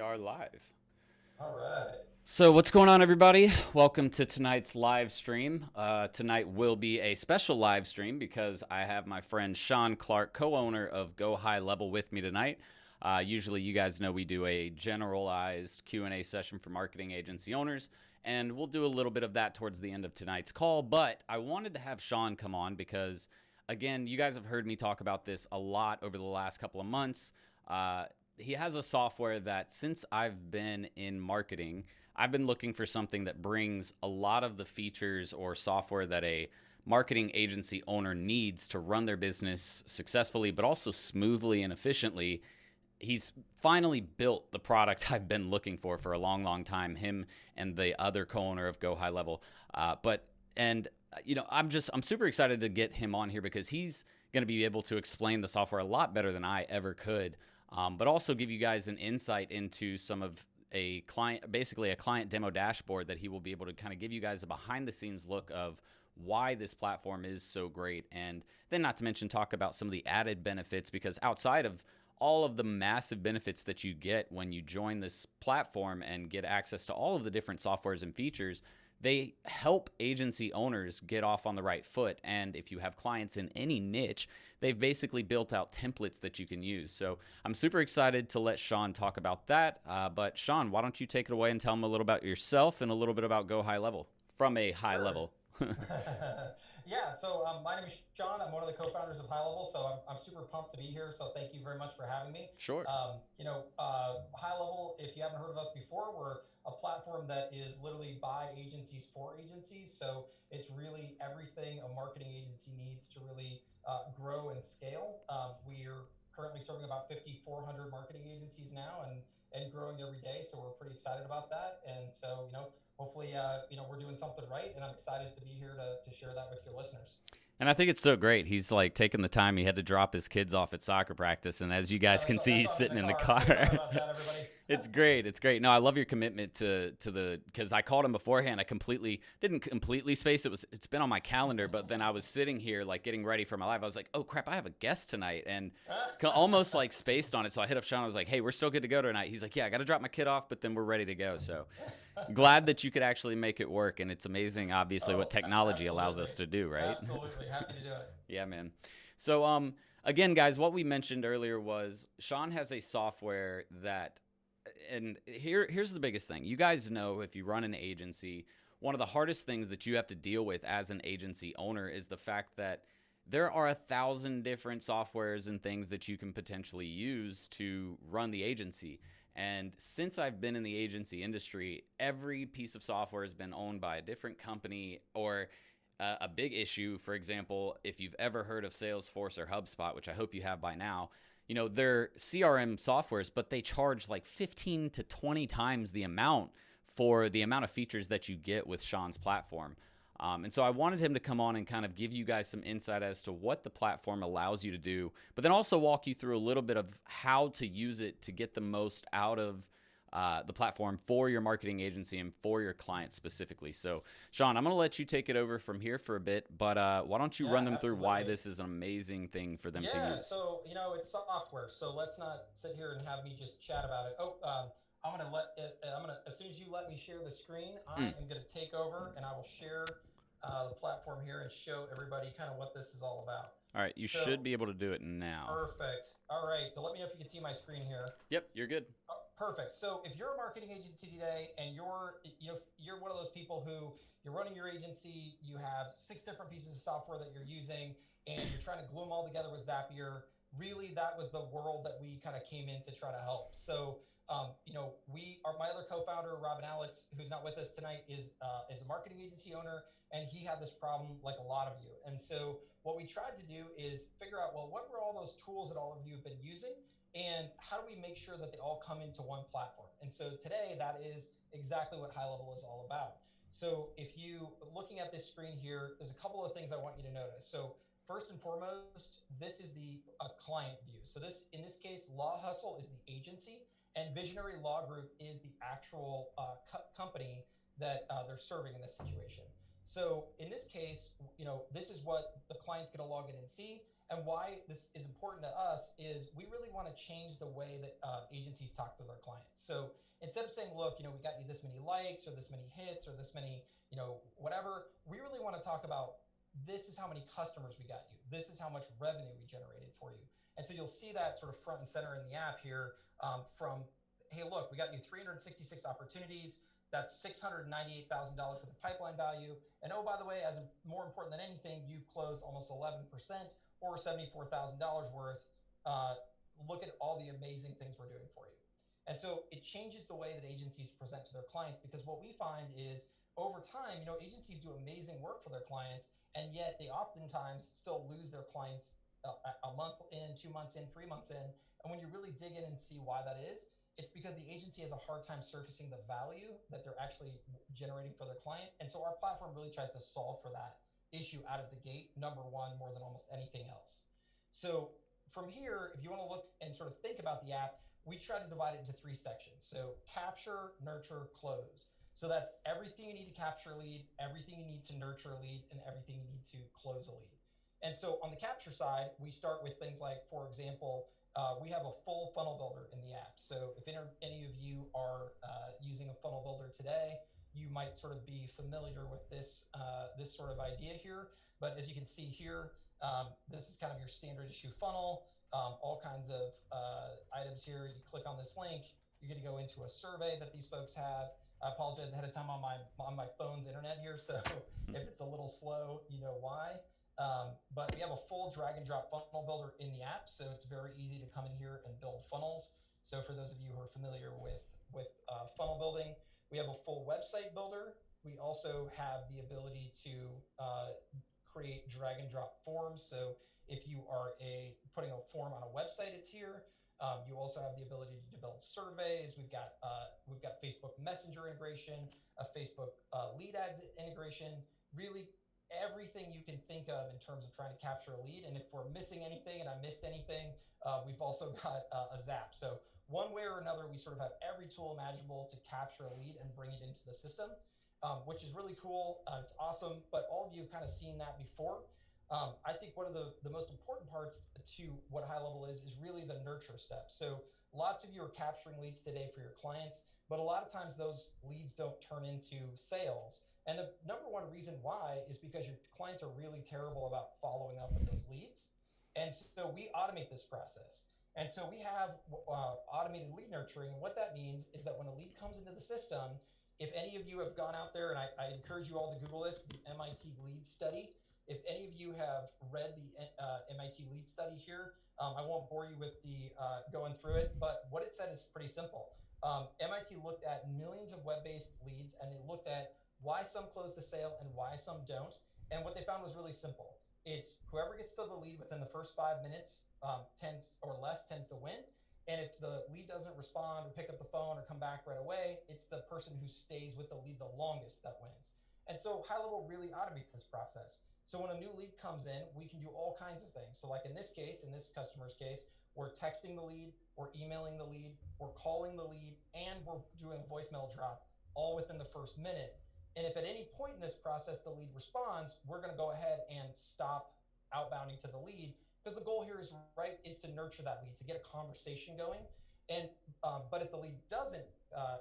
are live. All right. So, what's going on, everybody? Welcome to tonight's live stream. Tonight will be a special live stream because I have my friend Shaun Clark, co-owner of Go High Level, with me tonight. Usually, you guys know we do a generalized Q&A session for marketing agency owners, and we'll do a little bit of that towards the end of tonight's call. But I wanted to have Shaun come on because, again, you guys have heard me talk about this a lot over the last couple of months. He has a software that, since I've been in marketing, I've been looking for something that brings a lot of the features or software that a marketing agency owner needs to run their business successfully, but also smoothly and efficiently. He's finally built the product I've been looking for a long, long time, him and the other co-owner of Go High Level. I'm super excited to get him on here because he's going to be able to explain the software a lot better than I ever could. But also give you guys an insight into some of basically a client demo dashboard that he will be able to kind of give you guys a behind the scenes look of why this platform is so great. And then, not to mention, talk about some of the added benefits, because outside of all of the massive benefits that you get when you join this platform and get access to all of the different softwares and features, they help agency owners get off on the right foot. And if you have clients in any niche, they've basically built out templates that you can use. So I'm super excited to let Shaun talk about that. But Shaun, why don't you take it away and tell them a little about yourself and a little bit about Go High Level from a high Sure. level. Yeah, so my name is Shaun. I'm one of the co-founders of HighLevel, so I'm super pumped to be here. So thank you very much for having me. Sure. HighLevel, if you haven't heard of us before, we're a platform that is literally by agencies for agencies. So it's really everything a marketing agency needs to really grow and scale. We're currently serving about 5,400 marketing agencies now, and growing every day. So we're pretty excited about that. And so, hopefully, we're doing something right, and I'm excited to be here to share that with your listeners. And I think it's so great. He's like taking the time. He had to drop his kids off at soccer practice, and as you Yeah, guys can see, that's he's why I'm in sitting the in the car. car. Sorry about that, everybody. It's great. It's great. No, I love your commitment to because I called him beforehand. I didn't completely space. It's been on my calendar, but then I was sitting here like getting ready for my live. I was like, oh crap, I have a guest tonight, and almost like spaced on it. So I hit up Shaun. I was like, hey, we're still good to go tonight. He's like, yeah, I got to drop my kid off, but then we're ready to go. So glad that you could actually make it work. And it's amazing, obviously, what technology allows us to do, right? Absolutely. Happy to do it. Yeah, man. So, again, guys, what we mentioned earlier was Shaun has a software that, and here's the biggest thing. You guys know, if you run an agency, one of the hardest things that you have to deal with as an agency owner is the fact that there are 1,000 different softwares and things that you can potentially use to run the agency. And since I've been in the agency industry, every piece of software has been owned by a different company, or a big issue. For example, if you've ever heard of Salesforce or HubSpot, which I hope you have by now, they're CRM softwares, but they charge like 15 to 20 times the amount for the amount of features that you get with Shaun's platform. And so I wanted him to come on and kind of give you guys some insight as to what the platform allows you to do, but then also walk you through a little bit of how to use it to get the most out of the platform for your marketing agency and for your clients specifically. So, Shaun, I'm going to let you take it over from here for a bit, but why don't you run them through why this is an amazing thing for them to use? Yeah, so it's software, so let's not sit here and have me just chat about it. As soon as you let me share the screen, I am gonna take over and I will share the platform here and show everybody kind of what this is all about. All right, you should be able to do it now. Perfect. All right, so let me know if you can see my screen here. Yep, you're good. Perfect. So if you're a marketing agency today and you're one of those people who you're running your agency, you have 6 different pieces of software that you're using, and you're trying to glue them all together with Zapier. Really, that was the world that we kind of came in to try to help. So, my other co-founder, Rob and Alex, who's not with us tonight, is a marketing agency owner, and he had this problem like a lot of you. And so what we tried to do is figure out, well, what were all those tools that all of you have been using? And how do we make sure that they all come into one platform? And so today, that is exactly what HighLevel is all about. So if you looking at this screen here, there's a couple of things I want you to notice. So first and foremost, this is the client view. So in this case, Law Hustle is the agency, and Visionary Law Group is the actual company that they're serving in this situation. So in this case, this is what the client's going to log in and see. And why this is important to us is we really want to change the way that agencies talk to their clients. So instead of saying, look, we got you this many likes or this many hits or this many, whatever, we really want to talk about this is how many customers we got you. This is how much revenue we generated for you. And so you'll see that sort of front and center in the app here from, hey, look, we got you 366 opportunities. That's $698,000 worth of pipeline value. And oh, by the way, as more important than anything, you've closed almost 11% or $74,000 worth. Uh, Look at all the amazing things we're doing for you. And so it changes the way that agencies present to their clients, because what we find is over time, agencies do amazing work for their clients, and yet they oftentimes still lose their clients a month in, 2 months in, 3 months in. And when you really dig in and see why that is, it's because the agency has a hard time surfacing the value that they're actually generating for their client. And so our platform really tries to solve for that issue out of the gate, number one, more than almost anything else. So from here, if you want to look and sort of think about the app, we try to divide it into three sections. So capture, nurture, close. So that's everything you need to capture a lead, everything you need to nurture a lead, and everything you need to close a lead. And so on the capture side, we start with things like, for example, we have a full funnel builder in the app. So if any of you are using a funnel builder today, you might sort of be familiar with this sort of idea here. But as you can see here, this is kind of your standard issue funnel, all kinds of items here. You click on this link, you're going to go into a survey that these folks have. I apologize ahead of time on my phone's internet here, so if it's a little slow, you know why. But we have a full drag and drop funnel builder in the app, so it's very easy to come in here and build funnels. So for those of you who are familiar with funnel building, we have a full website builder. We also have the ability to create drag and drop forms. So if you are putting a form on a website, it's here. You also have the ability to build surveys. We've got Facebook Messenger integration, a Facebook lead ads integration. Really, everything you can think of in terms of trying to capture a lead. And if we're missing anything and I missed anything, we've also got a Zap. So one way or another, we sort of have every tool imaginable to capture a lead and bring it into the system, which is really cool. It's awesome. But all of you have kind of seen that before. I think one of the most important parts to what HighLevel is really the nurture step. So lots of you are capturing leads today for your clients, but a lot of times those leads don't turn into sales. And the number one reason why is because your clients are really terrible about following up with those leads. And so we automate this process. And so we have automated lead nurturing. And what that means is that when a lead comes into the system, if any of you have gone out there, and I encourage you all to Google this, the MIT lead study. If any of you have read the MIT lead study here, I won't bore you with the going through it, but what it said is pretty simple. MIT looked at millions of web-based leads, and they looked at why some close the sale and why some don't. And what they found was really simple. It's whoever gets to the lead within the first 5 minutes tends to win. And if the lead doesn't respond or pick up the phone or come back right away, it's the person who stays with the lead the longest that wins. And so HighLevel really automates this process. So when a new lead comes in, we can do all kinds of things. So like in this case, in this customer's case, we're texting the lead, we're emailing the lead, we're calling the lead, and we're doing a voicemail drop all within the first minute. And if at any point in this process the lead responds, we're going to go ahead and stop outbounding to the lead, because the goal here is to nurture that lead, to get a conversation going. And but if the lead doesn't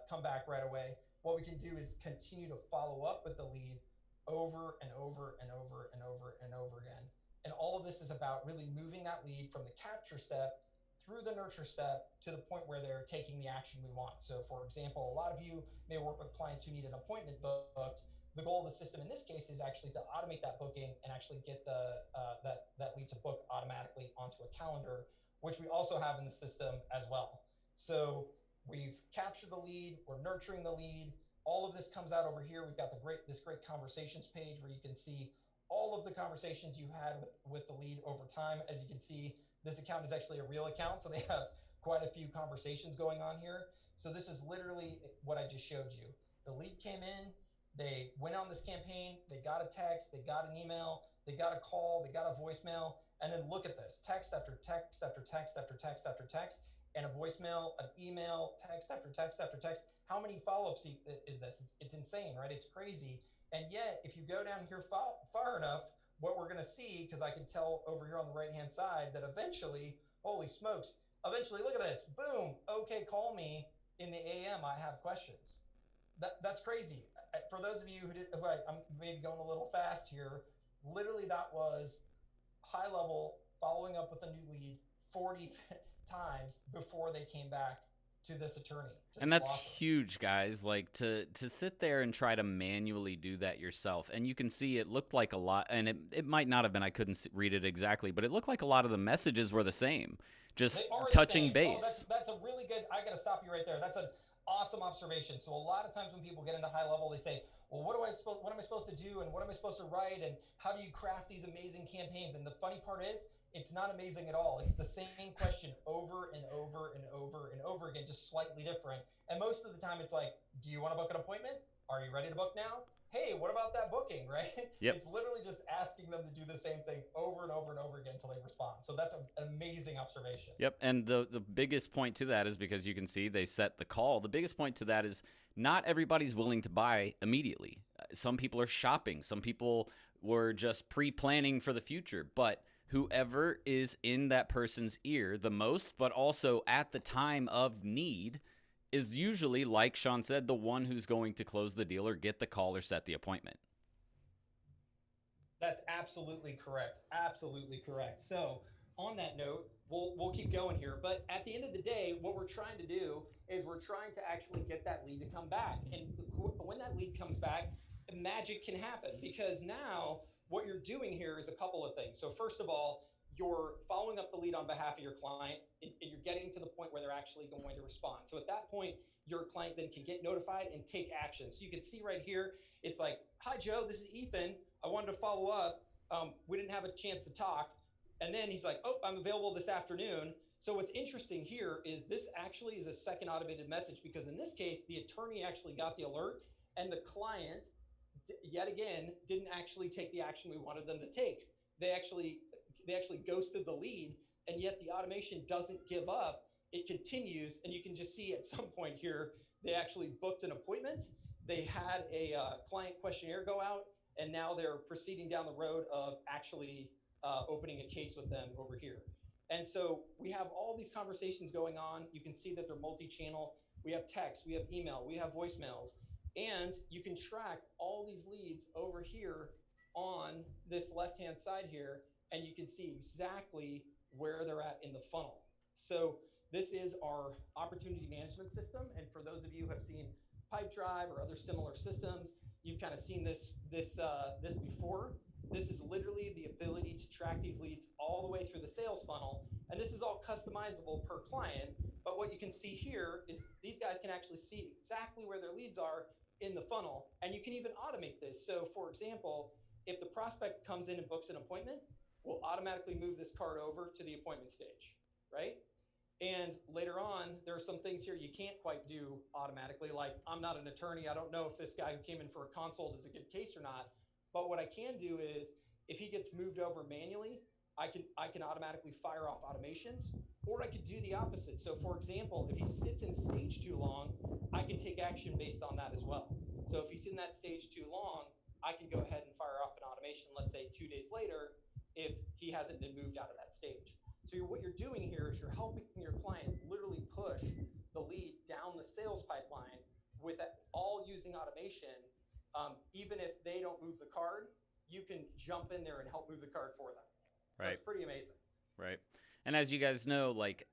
come back right away, what we can do is continue to follow up with the lead over and over and over and over and over again. And all of this is about really moving that lead from the capture step through the nurture step to the point where they're taking the action we want. So for example, a lot of you may work with clients who need an appointment booked. The goal of the system in this case is actually to automate that booking and actually get that lead to book automatically onto a calendar, which we also have in the system as well. So we've captured the lead, we're nurturing the lead. All of this comes out over here. We've got this great conversations page where you can see all of the conversations you had with the lead over time. As you can see, this account is actually a real account, so they have quite a few conversations going on here. So this is literally what I just showed you. The lead came in, they went on this campaign, they got a text, they got an email, they got a call, they got a voicemail, and then look at this, text after text after text after text after text, and a voicemail, an email, text after text after text. How many follow-ups is this? It's insane, right? It's crazy. And yet, if you go down here far enough, what we're going to see, because I can tell over here on the right hand side that eventually, holy smokes, eventually, look at this, boom, okay, call me in the AM, I have questions. That's crazy. For those of you I'm maybe going a little fast here, literally that was HighLevel following up with a new lead 40 times before they came back to this attorney, to And this that's law firm. huge, guys. Like to sit there and try to manually do that yourself. And you can see it looked like a lot, and it might not have been. I couldn't read it exactly, but it looked like a lot of the messages were the same, just They are the touching same. Oh, base. that's a really good. I got to stop you right there. That's an awesome observation. So a lot of times when people get into HighLevel, they say, "Well, what am I supposed to do, and what am I supposed to write, and how do you craft these amazing campaigns?" And the funny part is, it's not amazing at all. It's the same question over and over and over and over again, just slightly different. And most of the time, it's like, "Do you want to book an appointment? Are you ready to book now? Hey, what about that booking?" Right? Yep. It's literally just asking them to do the same thing over and over and over again until they respond. So that's an amazing observation. Yep. And the biggest point to that is because you can see they set the call. The biggest point to that is not everybody's willing to buy immediately. Some people are shopping. Some people were just pre-planning for the future. But whoever is in that person's ear the most, but also at the time of need, is usually, like Shaun said, the one who's going to close the deal or get the call or set the appointment. That's absolutely correct. Absolutely correct. So, on that note, we'll keep going here. But at the end of the day, what we're trying to do is we're trying to actually get that lead to come back. And when that lead comes back, magic can happen, because now what you're doing here is a couple of things. So, first of all, you're following up the lead on behalf of your client, and you're getting to the point where they're actually going to respond. So, at that point, your client then can get notified and take action. So, you can see right here, it's like, "Hi, Joe, this is Ethan. I wanted to follow up. We didn't have a chance to talk." And then he's like, "Oh, I'm available this afternoon." So what's interesting here is this actually is a second automated message, because in this case, the attorney actually got the alert, and the client, yet again, didn't actually take the action we wanted them to take. They actually ghosted the lead, and yet the automation doesn't give up. It continues, and you can just see at some point here, they actually booked an appointment. They had a client questionnaire go out, and now they're proceeding down the road of actually opening a case with them over here. And so we have all these conversations going on. You can see that they're multi-channel. We have text, we have email, we have voicemails, and you can track all these leads over here on this left-hand side here, and you can see exactly where they're at in the funnel. So this is our opportunity management system. And for those of you who have seen Pipedrive or other similar systems, you've kind of seen this before. This is literally the ability to track these leads all the way through the sales funnel. And this is all customizable per client. But what you can see here is these guys can actually see exactly where their leads are in the funnel. And you can even automate this. So for example, if the prospect comes in and books an appointment, we'll automatically move this card over to the appointment stage, right? And later on, there are some things here you can't quite do automatically. Like, I'm not an attorney. I don't know if this guy who came in for a consult is a good case or not. But what I can do is, if he gets moved over manually, I can automatically fire off automations, or I could do the opposite. So for example, if he sits in a stage too long, I can take action based on that as well. So if he's in that stage too long, I can go ahead and fire off an automation, let's say 2 days later, if he hasn't been moved out of that stage. So what you're doing here is you're helping your client literally push the lead down the sales pipeline with all using automation. Even if they don't move the card, you can jump in there and help move the card for them. So Right. it's pretty amazing. Right. And as you guys know, like,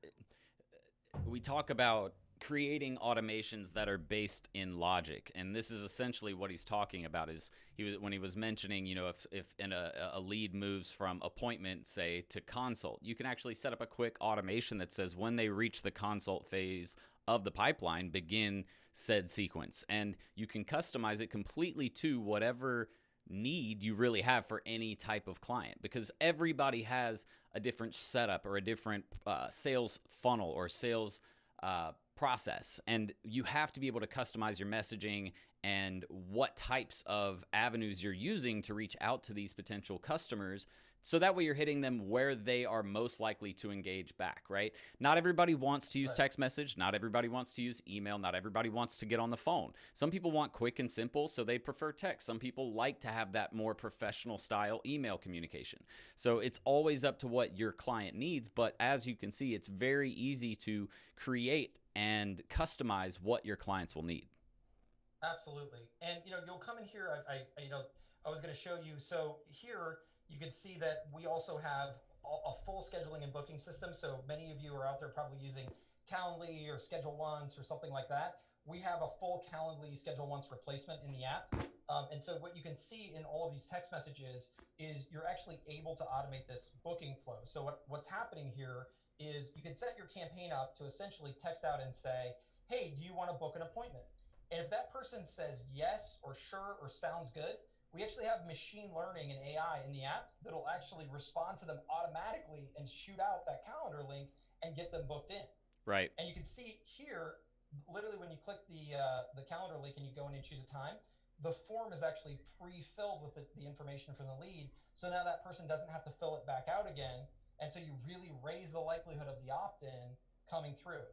we talk about creating automations that are based in logic, and this is essentially what he's talking about. Is when he was mentioning, if a lead moves from appointment, say, to consult, you can actually set up a quick automation that says when they reach the consult phase of the pipeline, begin said sequence, and you can customize it completely to whatever need you really have for any type of client, because everybody has a different setup or a different sales funnel or sales process, and you have to be able to customize your messaging and what types of avenues you're using to reach out to these potential customers So that way you're hitting them where they are most likely to engage back, right? Not everybody wants to use Right. text message. Not everybody wants to use email. Not everybody wants to get on the phone. Some people want quick and simple, so they prefer text. Some people like to have that more professional style email communication. So it's always up to what your client needs. But as you can see, it's very easy to create and customize what your clients will need. Absolutely. And you'll come in here. I was going to show you. So here you can see that we also have a full scheduling and booking system. So many of you are out there probably using Calendly or Schedule Once or something like that. We have a full Calendly Schedule Once replacement in the app. And so what you can see in all of these text messages is you're actually able to automate this booking flow. So what's happening here is you can set your campaign up to essentially text out and say, hey, do you want to book an appointment? And if that person says yes or sure or sounds good, we actually have machine learning and AI in the app that'll actually respond to them automatically and shoot out that calendar link and get them booked in. Right. And you can see here, literally when you click the calendar link and you go in and choose a time, the form is actually pre-filled with the information from the lead. So now that person doesn't have to fill it back out again. And so you really raise the likelihood of the opt-in coming through.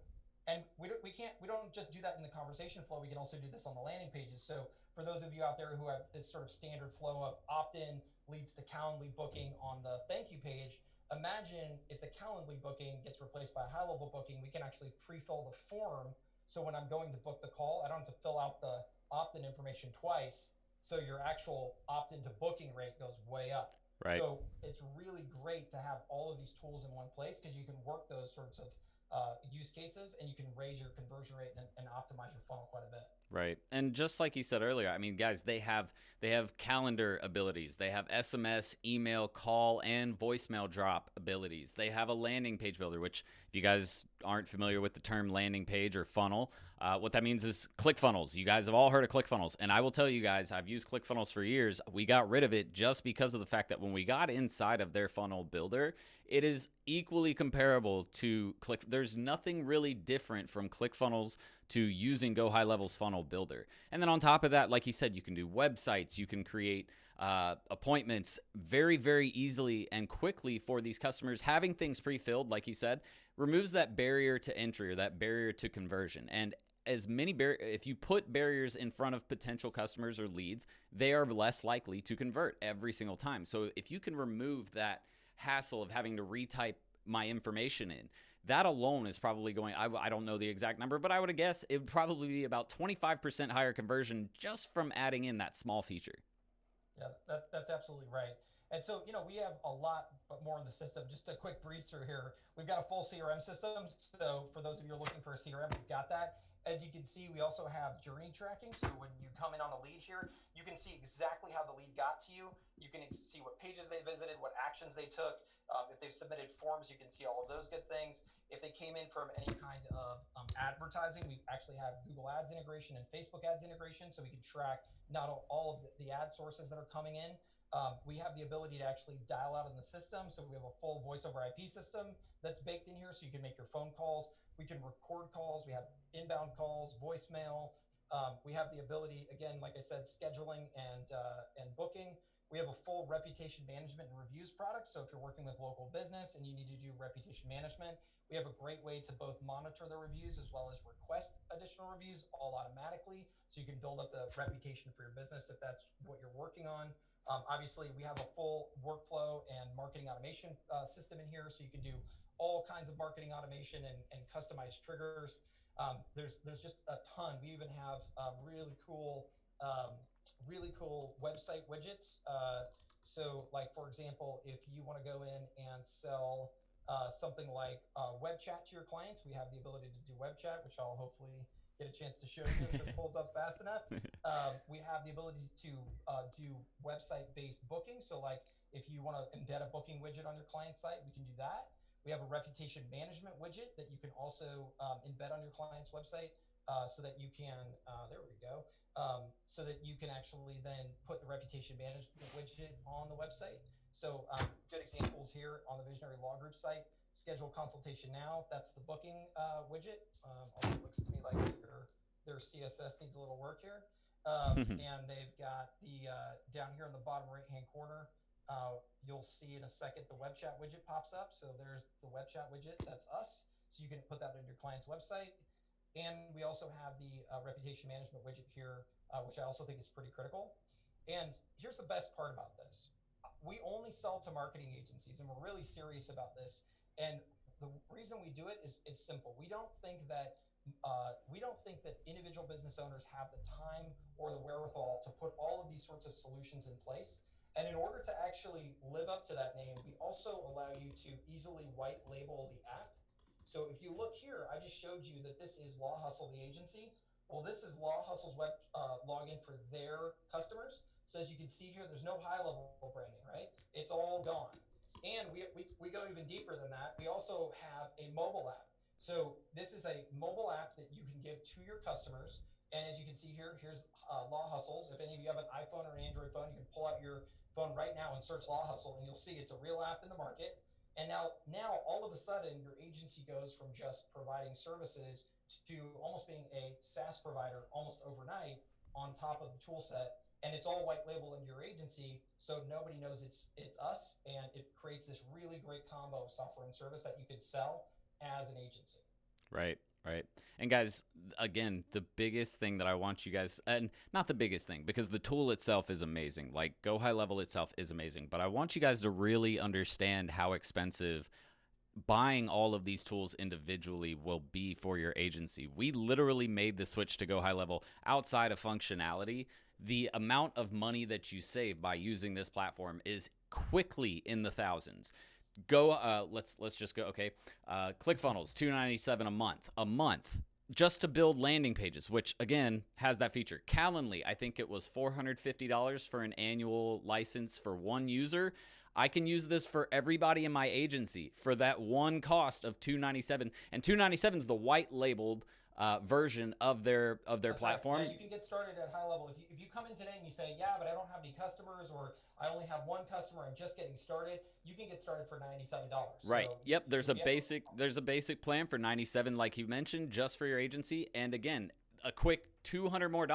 And we don't just do that in the conversation flow. We can also do this on the landing pages. So for those of you out there who have this sort of standard flow of opt-in leads to Calendly booking on the thank you page, imagine if the Calendly booking gets replaced by a HighLevel booking, we can actually pre-fill the form. So when I'm going to book the call, I don't have to fill out the opt-in information twice. So your actual opt-in to booking rate goes way up. Right. So it's really great to have all of these tools in one place because you can work those sorts of use cases and you can raise your conversion rate and optimize your funnel quite a bit. Right. And just like you said earlier, I mean, guys, they have calendar abilities. They have SMS, email, call, and voicemail drop abilities. They have a landing page builder, which if you guys aren't familiar with the term landing page or funnel, what that means is ClickFunnels. You guys have all heard of ClickFunnels. And I will tell you guys, I've used ClickFunnels for years. We got rid of it just because of the fact that when we got inside of their funnel builder, it is equally comparable to Click. There's nothing really different from ClickFunnels to using Go HighLevel's funnel builder. And then on top of that, like you said, you can do websites, you can create appointments very, very easily and quickly for these customers. Having things pre-filled, like you said, removes that barrier to entry or that barrier to conversion. And as many if you put barriers in front of potential customers or leads, they are less likely to convert every single time. So if you can remove that hassle of having to retype my information in, that alone is probably going, I don't know the exact number, but I would guess it would probably be about 25% higher conversion just from adding in that small feature. Yeah, that's absolutely right. And so, we have a lot but more in the system. Just a quick breeze through here. We've got a full CRM system. So for those of you who are looking for a CRM, we've got that. As you can see, we also have journey tracking. So when you come in on a lead here, you can see exactly how the lead got to you. You can see what pages they visited, what actions they took. If they've submitted forms, you can see all of those good things. If they came in from any kind of advertising, we actually have Google Ads integration and Facebook Ads integration. So we can track not all of the ad sources that are coming in. We have the ability to actually dial out in the system. So we have a full voice over IP system that's baked in here. So you can make your phone calls. We can record calls. We have inbound calls, voicemail. We have the ability, again, like I said, scheduling and booking. We have a full reputation management and reviews product. So if you're working with local business and you need to do reputation management, we have a great way to both monitor the reviews as well as request additional reviews all automatically. So you can build up the reputation for your business if that's what you're working on. Obviously, we have a full workflow and marketing automation system in here. So you can do all kinds of marketing automation and customized triggers. There's just a ton. We even have really cool website widgets. So like, for example, if you want to go in and sell something like web chat to your clients, we have the ability to do web chat, which I'll hopefully get a chance to show you if this pulls up fast enough. We have the ability to do website-based booking. So like if you want to embed a booking widget on your client site, we can do that. We have a reputation management widget that you can also embed on your client's website so that you can, there we go, so that you can actually then put the reputation management widget on the website. So good examples here on the Visionary Law Group site. Schedule consultation now. That's the booking widget. Although it looks to me like their CSS needs a little work here. And they've got the down here in the bottom right-hand corner, You'll see in a second the web chat widget pops up. So there's the web chat widget. That's us. So you can put that on your client's website. And we also have the reputation management widget here, which I also think is pretty critical. And here's the best part about this. We only sell to marketing agencies, and we're really serious about this. And the reason we do it is simple. We don't think that individual business owners have the time or the wherewithal to put all of these sorts of solutions in place. And in order to actually live up to that name, we also allow you to easily white label the app. So if you look here, I just showed you that this is Law Hustle, the agency. Well, this is Law Hustle's web login for their customers. So as you can see here, there's no HighLevel branding, right? It's all gone. And we go even deeper than that. We also have a mobile app. So this is a mobile app that you can give to your customers. And as you can see here, here's Law Hustles. If any of you have an iPhone or an Android phone, you can pull out your phone right now and search Law Hustle, and you'll see it's a real app in the market. And now all of a sudden, your agency goes from just providing services to almost being a SaaS provider almost overnight on top of the tool set. And it's all white labeled in your agency, so nobody knows it's us, and it creates this really great combo of software and service that you can sell as an agency. Right, right. And guys, again, the biggest thing that I want you guys, and not the biggest thing, because the tool itself is amazing. Like Go High Level itself is amazing, but I want you guys to really understand how expensive buying all of these tools individually will be for your agency. We literally made the switch to Go High Level outside of functionality. The amount of money that you save by using this platform is quickly in the thousands. Let's just go. Okay, ClickFunnels, $297 a month just to build landing pages, which again has that feature. Calendly, I think it was $450 for an annual license for one user. I can use this for everybody in my agency for that one cost of $297, and $297 is the white labeled version of their That's platform. right. Yeah, you can get started at HighLevel. If you come in today and you say, yeah, but I don't have any customers, or I only have one customer, I'm just getting started, you can get started for $97. Right. So Yep. There's a we have basic plan for 97, like you mentioned, just for your agency. And again, a quick $200 more,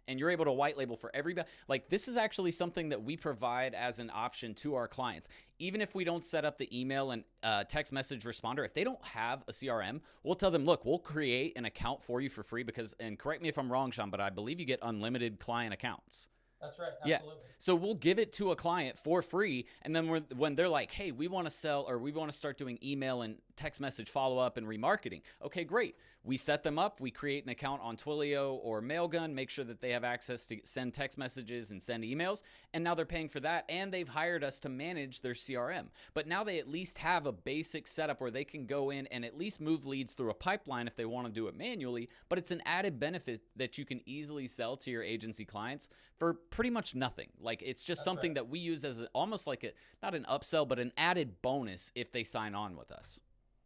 and you're able to white label for everybody. Like, this is actually something that we provide as an option to our clients. Even if we don't set up the email and text message responder, if they don't have a CRM, we'll tell them, look, we'll create an account for you for free because, and correct me if I'm wrong, Shaun, but I believe you get unlimited client accounts. That's right. Yeah. Absolutely. So we'll give it to a client for free. And then when they're like, hey, we want to sell, or we want to start doing email and text message follow up and remarketing. Okay, great. We set them up. We create an account on Twilio or Mailgun, make sure that they have access to send text messages and send emails. And now they're paying for that. And they've hired us to manage their CRM. But now they at least have a basic setup where they can go in and at least move leads through a pipeline if they want to do it manually. But it's an added benefit that you can easily sell to your agency clients for pretty much nothing. Like, it's just something that we use as almost like not an upsell, but an added bonus if they sign on with us.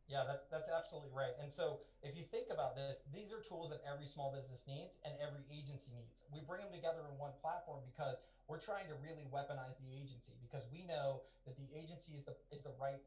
Yeah, that's absolutely right. And so if you think about this, these are tools that every small business needs and every agency needs. We bring them together in one platform because we're trying to really weaponize the agency, because we know that the agency is the right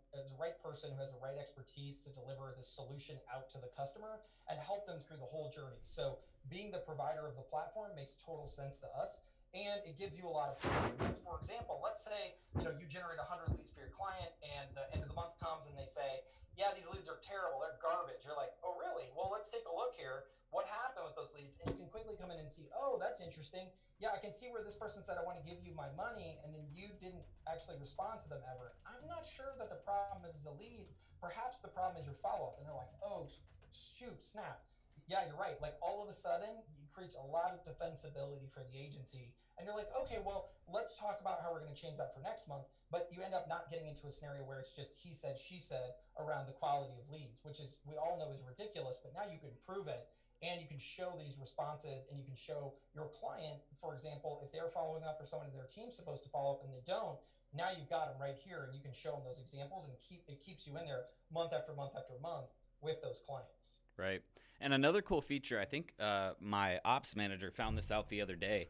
person who has the right expertise to deliver the solution out to the customer and help them through the whole journey. So being the provider of the platform makes total sense to us, and it gives you a lot of freedom. For example, let's say you generate 100 leads for your client, and the end of the month comes and they say, yeah, these leads are terrible, they're garbage. You're like, oh really? Well, let's take a look here. What happened with those leads? And you can quickly come in and see, oh, that's interesting. Yeah, I can see where this person said, I want to give you my money, and then you didn't actually respond to them ever. I'm not sure that the problem is the lead. Perhaps the problem is your follow-up. And they're like, oh shoot, snap. Yeah, you're right. Like, all of a sudden it creates a lot of defensibility for the agency, and you're like, okay, well, let's talk about how we're going to change that for next month. But you end up not getting into a scenario where it's just he said, she said around the quality of leads, which is, we all know, is ridiculous. But now you can prove it, and you can show these responses, and you can show your client, for example, if they're following up or someone in their team's supposed to follow up and they don't. Now you've got them right here, and you can show them those examples, and it keeps you in there month after month after month with those clients. Right. And another cool feature, I think my ops manager found this out the other day.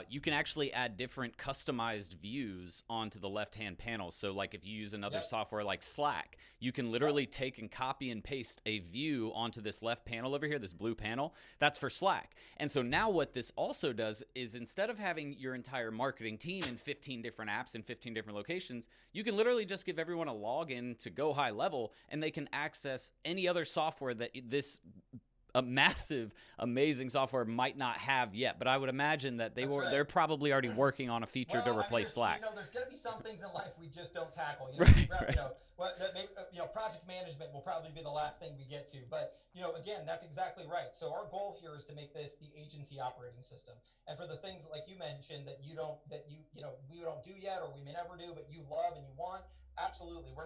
You can actually add different customized views onto the left hand panel. So, like if you use another Yep. software like Slack, you can Yep. literally take and copy and paste a view onto this left panel over here, this blue panel. That's for Slack. And so now what this also does is instead of having your entire marketing team in 15 different apps in 15 different locations, you can literally just give everyone a login to Go High Level and they can access any other software that this a massive, amazing software might not have yet. But I would imagine that That's right. they're probably already working on a feature to Well, I mean, replace Slack. there's going to be some things in life we just don't tackle. Right, right, Project management will probably be the last thing we get to. But again, that's exactly right. So our goal here is to make this the agency operating system. And for the things like you mentioned that we don't do yet, or we may never do, but you love and you want, absolutely, we're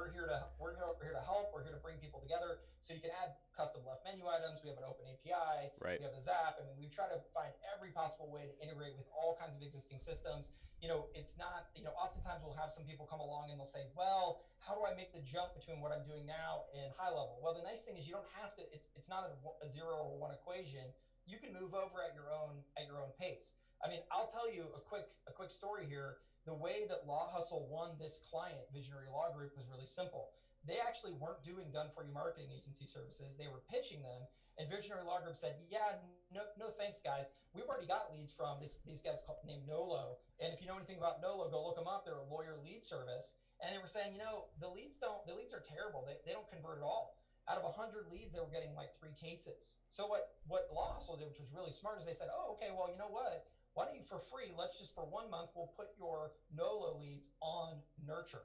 here to help. We're here to bring people together. So you can add custom left menu items. We have an open API. right. We have a Zap. I mean, we try to find every possible way to integrate with all kinds of existing systems. It's not, oftentimes we'll have some people come along and they'll say, well, how do I make the jump between what I'm doing now and HighLevel? Well, the nice thing is you don't have to, it's not a zero or one equation. You can move over at your own pace. I mean, I'll tell you a quick story here. The way that Law Hustle won this client, Visionary Law Group, was really simple. They actually weren't doing done for you marketing agency services. They were pitching them, and Visionary Law Group said, "Yeah, no thanks, guys. We've already got leads from these guys named Nolo. And if you know anything about Nolo, go look them up. They're a lawyer lead service." And they were saying, the leads are terrible. They don't convert at all. Out of 100 leads, they were getting like 3 cases. So what Law Hustle did, which was really smart, is they said, "Oh, okay, well, you know what? Why don't you, for free, let's just for 1 month, we'll put your Nolo leads on Nurture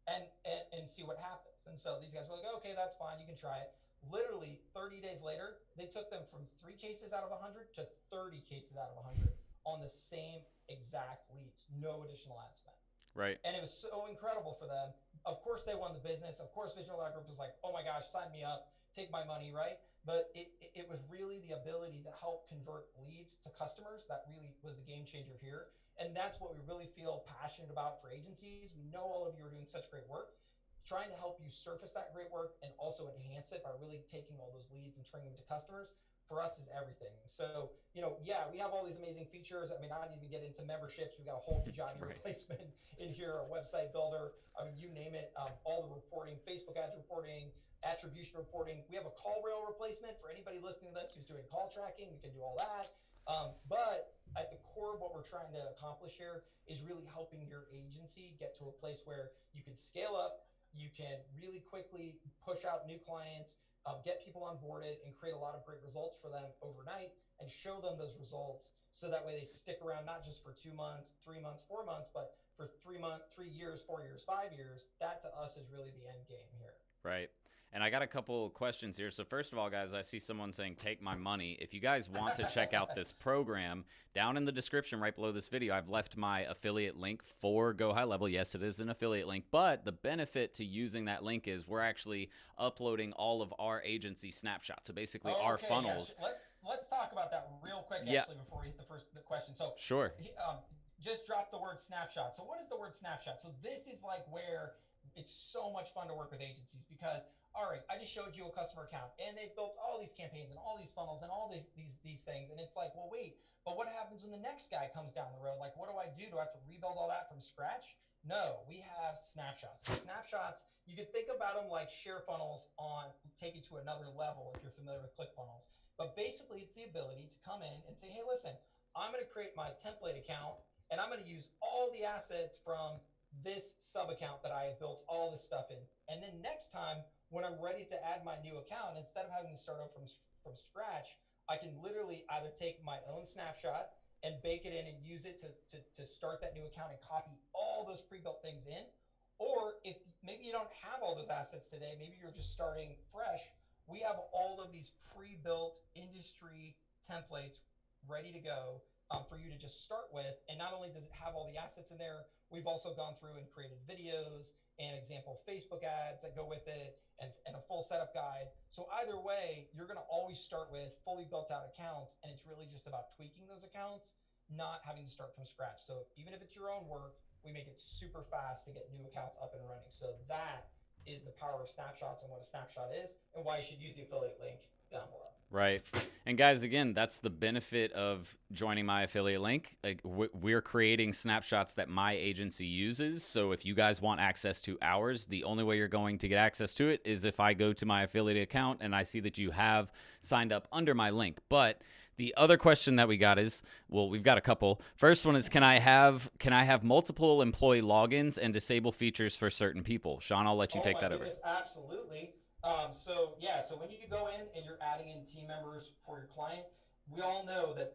and see what happens." And so these guys were like, "Okay, that's fine. You can try it." Literally 30 days later, they took them from 3 cases out of 100 to 30 cases out of 100 on the same exact leads, no additional ad spend. Right. And it was so incredible for them. Of course, they won the business. Of course, Visionary Law Group was like, "Oh my gosh, sign me up, take my money," right? But it was really the ability to help convert leads to customers that really was the game changer here. And that's what we really feel passionate about for agencies. We know all of you are doing such great work. Trying to help you surface that great work and also enhance it by really taking all those leads and turning them to customers, for us, is everything. So, yeah, we have all these amazing features. I mean, I didn't even get into memberships. We've got a whole Kajabi Right. replacement in here, a website builder. I mean, you name it. All the reporting, Facebook ads reporting, attribution reporting. We have a call rail replacement for anybody listening to this who's doing call tracking. We can do all that. But at the core of what we're trying to accomplish here is really helping your agency get to a place where you can scale up, you can really quickly push out new clients, get people onboarded, and create a lot of great results for them overnight and show them those results so that way they stick around not just for 2 months, 3 months, 4 months, but for 3 months, 3 years, 4 years, 5 years. That to us is really the end game here. Right. And I got a couple questions here. So first of all, guys, I see someone saying, "Take my money." If you guys want to check out this program, down in the description right below this video, I've left my affiliate link for Go High Level. Yes, it is an affiliate link, but the benefit to using that link is we're actually uploading all of our agency snapshots. So basically our funnels. Yeah. Let's talk about that real quick, Yeah, actually, before we hit the question. So, sure. just drop the word snapshot. So what is the word snapshot? So this is like where it's so much fun to work with agencies because, all right, I just showed you a customer account and they've built all these campaigns and all these funnels and all these things. And it's like, well, wait, but what happens when the next guy comes down the road? Like, what do I do? Do I have to rebuild all that from scratch? No, we have snapshots. So snapshots, you could think about them like share funnels on take it to another level if you're familiar with ClickFunnels. But basically, it's the ability to come in and say, hey, listen, I'm going to create my template account and I'm going to use all the assets from this sub account that I have built all this stuff in. And then next time, when I'm ready to add my new account, instead of having to start over from scratch, I can literally either take my own snapshot and bake it in and use it to start that new account and copy all those pre-built things in. Or if maybe you don't have all those assets today, maybe you're just starting fresh, we have all of these pre-built industry templates ready to go for you to just start with. And not only does it have all the assets in there, we've also gone through and created videos and example Facebook ads that go with it and a full setup guide. So either way, you're going to always start with fully built out accounts. And it's really just about tweaking those accounts, not having to start from scratch. So even if it's your own work, we make it super fast to get new accounts up and running. So that is the power of snapshots and what a snapshot is and why you should use the affiliate link down below. Right. And guys, again, that's the benefit of joining my affiliate link. Like, we're creating snapshots that my agency uses. So if you guys want access to ours, the only way you're going to get access to it is if I go to my affiliate account and I see that you have signed up under my link. But the other question that we got is, well, we've got a couple. First one is, can I have multiple employee logins and disable features for certain people? Shaun, I'll let you take that over. Absolutely. So when you go in and you're adding in team members for your client, we all know that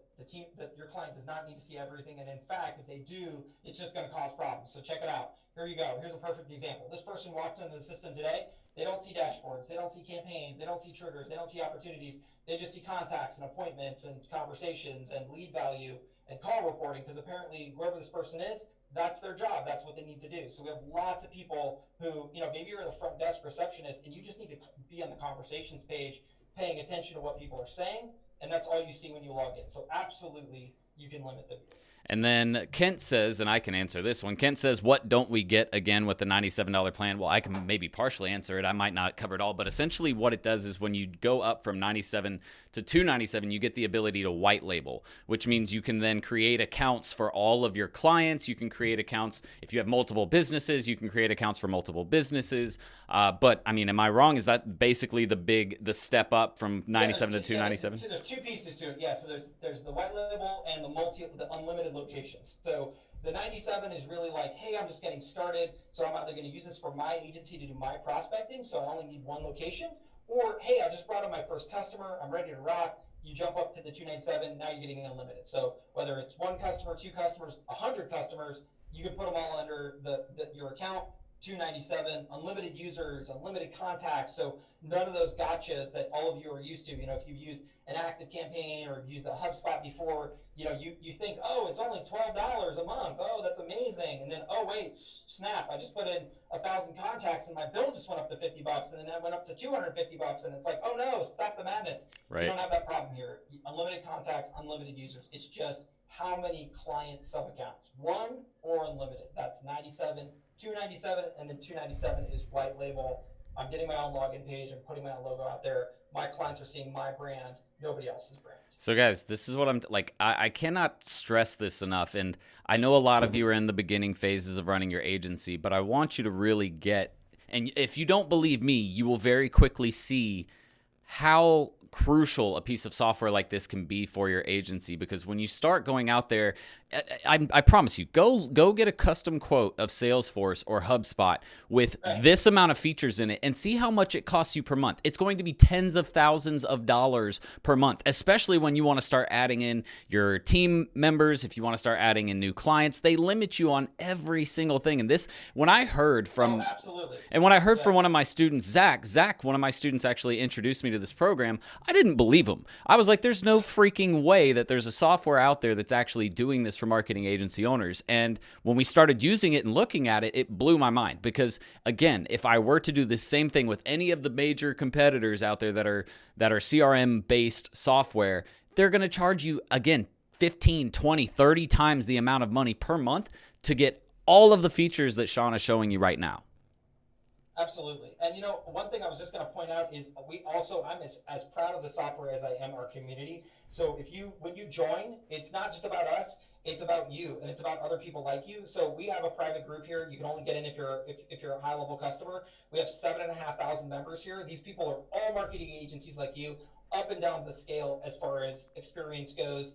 your client does not need to see everything. And in fact, if they do, it's just going to cause problems. So check it out. Here you go. Here's a perfect example. This person walked into the system today. They don't see dashboards. They don't see campaigns. They don't see triggers. They don't see opportunities. They just see contacts and appointments and conversations and lead value and call reporting, because apparently whoever this person is, that's their job. That's what they need to do. So we have lots of people who, maybe you're the front desk receptionist and you just need to be on the conversations page, paying attention to what people are saying. And that's all you see when you log in. So absolutely, you can limit the view. And then Kent says, and I can answer this one. Kent says, what don't we get again with the $97 plan? Well, I can maybe partially answer it. I might not cover it all, but essentially what it does is when you go up from $97 to $297, you get the ability to white label, which means you can then create accounts for all of your clients. You can create accounts. If you have multiple businesses, you can create accounts for multiple businesses. But I mean, am I wrong? Is that basically the step up from $97 to $297? There's two pieces to it. Yeah. So there's the white label and the unlimited locations. So the 97 is really like, hey, I'm just getting started, so I'm either going to use this for my agency to do my prospecting, so I only need one location, or hey, I just brought in my first customer, I'm ready to rock. You jump up to the 297, now you're getting unlimited. So whether it's one customer, two customers, 100 customers, you can put them all under your account. 297, unlimited users, unlimited contacts. So none of those gotchas that all of you are used to. If you've used an active campaign or used a HubSpot before, you think, oh, it's only $12 a month. Oh, that's amazing. And then, oh, wait, snap, I just put in 1,000 contacts and my bill just went up to $50, and then it went up to $250, and it's like, oh no, stop the madness. Right. You don't have that problem here. Unlimited contacts, unlimited users. It's just how many client sub-accounts, one or unlimited. That's 97, 297, and then 297 is white label. I'm getting my own login page. I'm putting my own logo out there. My clients are seeing my brand, nobody else's brand. So guys, this is what I'm like. I cannot stress this enough. And I know a lot of you are in the beginning phases of running your agency, but I want you to really get, and if you don't believe me, you will very quickly see how crucial a piece of software like this can be for your agency. Because when you start going out there, I promise you, go get a custom quote of Salesforce or HubSpot with this amount of features in it and see how much it costs you per month. It's going to be tens of thousands of dollars per month, especially when you want to start adding in your team members. If you want to start adding in new clients, they limit you on every single thing. And this, when I heard from, absolutely. And when I heard from one of my students, Zach, one of my students actually introduced me to this program. I didn't believe him. I was like, there's no freaking way that there's a software out there that's actually doing this for marketing agency owners. And when we started using it and looking at it, it blew my mind. Because again, if I were to do the same thing with any of the major competitors out there that are CRM based software, they're going to charge you again 15, 20, 30 times the amount of money per month to get all of the features that Shaun is showing you right now. Absolutely. And one thing I was just going to point out is I'm as proud of the software as I am our community. So when you join, it's not just about us, it's about you, and it's about other people like you. So we have a private group here. You can only get in if you're a high level customer. We have 7,500 members here. These people are all marketing agencies like you, up and down the scale as far as experience goes.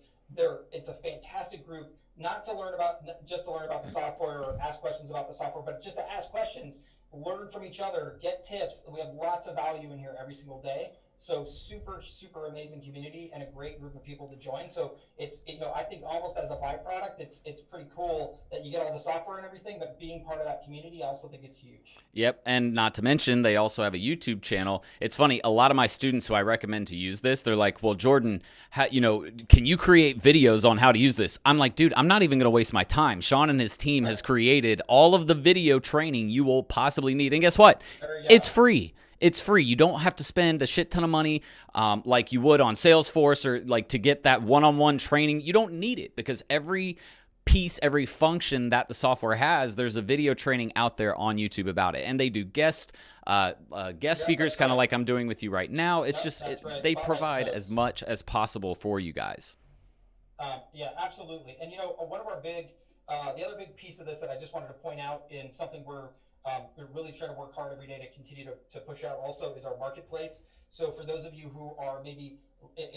It's a fantastic group, not to learn about the software or ask questions about the software, but just to ask questions, learn from each other, get tips. We have lots of value in here every single day. So super, super amazing community and a great group of people to join. So I think almost as a byproduct, it's pretty cool that you get all the software and everything, but being part of that community, I also think is huge. Yep. And not to mention, they also have a YouTube channel. It's funny. A lot of my students who I recommend to use this, they're like, well, Jordan, can you create videos on how to use this? I'm like, dude, I'm not even going to waste my time. Shaun and his team has created all of the video training you will possibly need. And guess what? It's free. It's free. You don't have to spend a shit ton of money like you would on Salesforce or like to get that one-on-one training. You don't need it because every piece, every function that the software has, there's a video training out there on YouTube about it. And they do guest speakers, kind of like I'm doing with you right now. It's just, they provide as much as possible for you guys. Yeah, absolutely. And one of our the other big piece of this that I just wanted to point out, in something we're really trying to work hard every day to continue to push out also, is our marketplace. So for those of you who are maybe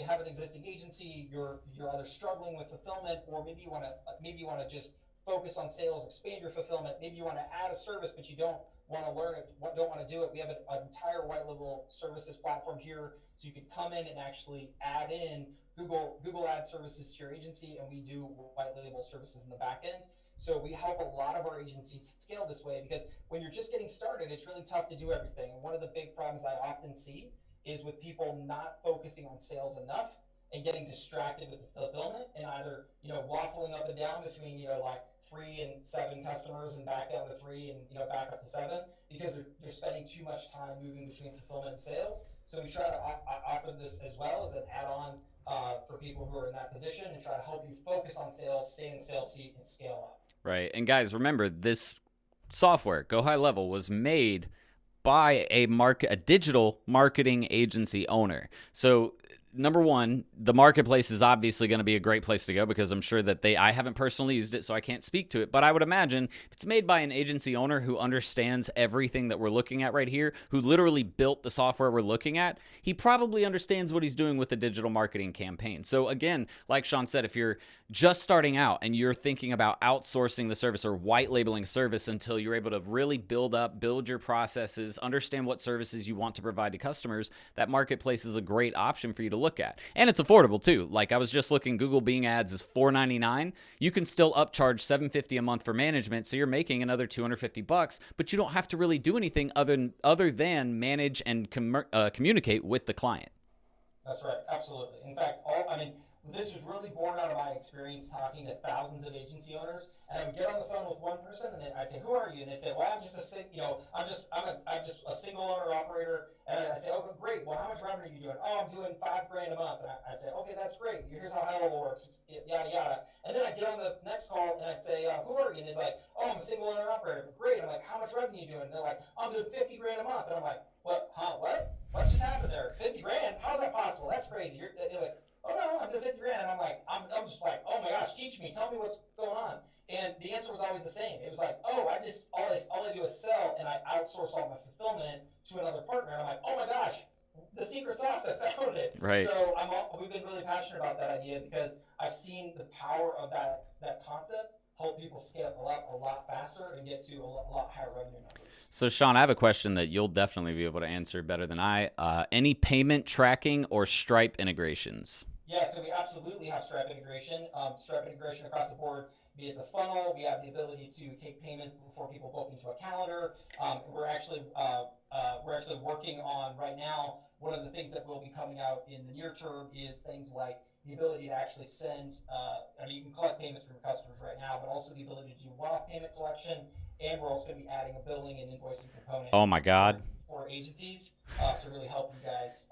have an existing agency, you're either struggling with fulfillment, or maybe you want to just focus on sales, expand your fulfillment. Maybe you want to add a service, but you don't want to learn it, don't want to do it. We have an entire white level services platform here, so you can come in and actually add in Google Ad services to your agency, and we do white label services in the back end. So we help a lot of our agencies scale this way, because when you're just getting started, it's really tough to do everything. And one of the big problems I often see is with people not focusing on sales enough and getting distracted with the fulfillment, and either waffling up and down between like 3 and 7 customers, and back down to 3, and back up to 7, because they're spending too much time moving between fulfillment and sales. So we try to offer this as well as an add-on for people who are in that position, and try to help you focus on sales, stay in the sales seat, and scale up. Right. And guys, remember, this software, Go High Level, was made by a digital marketing agency owner. So number one, the marketplace is obviously going to be a great place to go, because I'm sure that I haven't personally used it, so I can't speak to it. But I would imagine if it's made by an agency owner who understands everything that we're looking at right here, who literally built the software we're looking at, he probably understands what he's doing with the digital marketing campaign. So again, like Shaun said, if you're just starting out and you're thinking about outsourcing the service or white labeling service until you're able to really build your processes, understand what services you want to provide to customers, that marketplace is a great option for you to look at. And it's affordable too. Like, I was just looking, Google Bing Ads is $4.99. You can still upcharge $7.50 a month for management, so you're making another $250, but you don't have to really do anything other than manage and communicate with the client. That's right, absolutely. In fact, this was really born out of my experience talking to thousands of agency owners, and I would get on the phone with one person, and then I'd say, "Who are you?" And they'd say, "Well, I'm just a single owner operator." And I'd say, "Oh, great. Well, how much revenue are you doing?" "Oh, I'm doing $5,000 a month." And I'd say, "Okay, that's great. Here's how HighLevel works. It's yada yada." And then I'd get on the next call, and I'd say, "Who are you?" And they'd be like, "Oh, I'm a single owner operator." "Great." I'm like, "How much revenue are you doing?" And they're like, "I'm doing $50,000 a month." And I'm like, "What? Huh? What? What just happened there? 50 grand? How's that possible? That's crazy." You're like, "Oh no, I'm doing 50 grand." And I'm just like, "Oh my gosh, teach me, tell me what's going on." And the answer was always the same. It was like, "Oh, all I do is sell, and I outsource all my fulfillment to another partner." And I'm like, "Oh my gosh, the secret sauce, I found it." Right. So we've been really passionate about that idea, because I've seen the power of that concept help people scale up a lot faster and get to a lot higher revenue numbers. So, Shaun, I have a question that you'll definitely be able to answer better than I. Any payment tracking or Stripe integrations? Yeah, so we absolutely have Stripe integration. Stripe integration across the board, be it the funnel. We have the ability to take payments before people book into a calendar. We're actually working on right now. One of the things that will be coming out in the near term is things like the ability to actually send. You can collect payments from your customers right now, but also the ability to do one-off payment collection. And we're also going to be adding a billing and invoicing component. Oh my God. For agencies to really help you guys,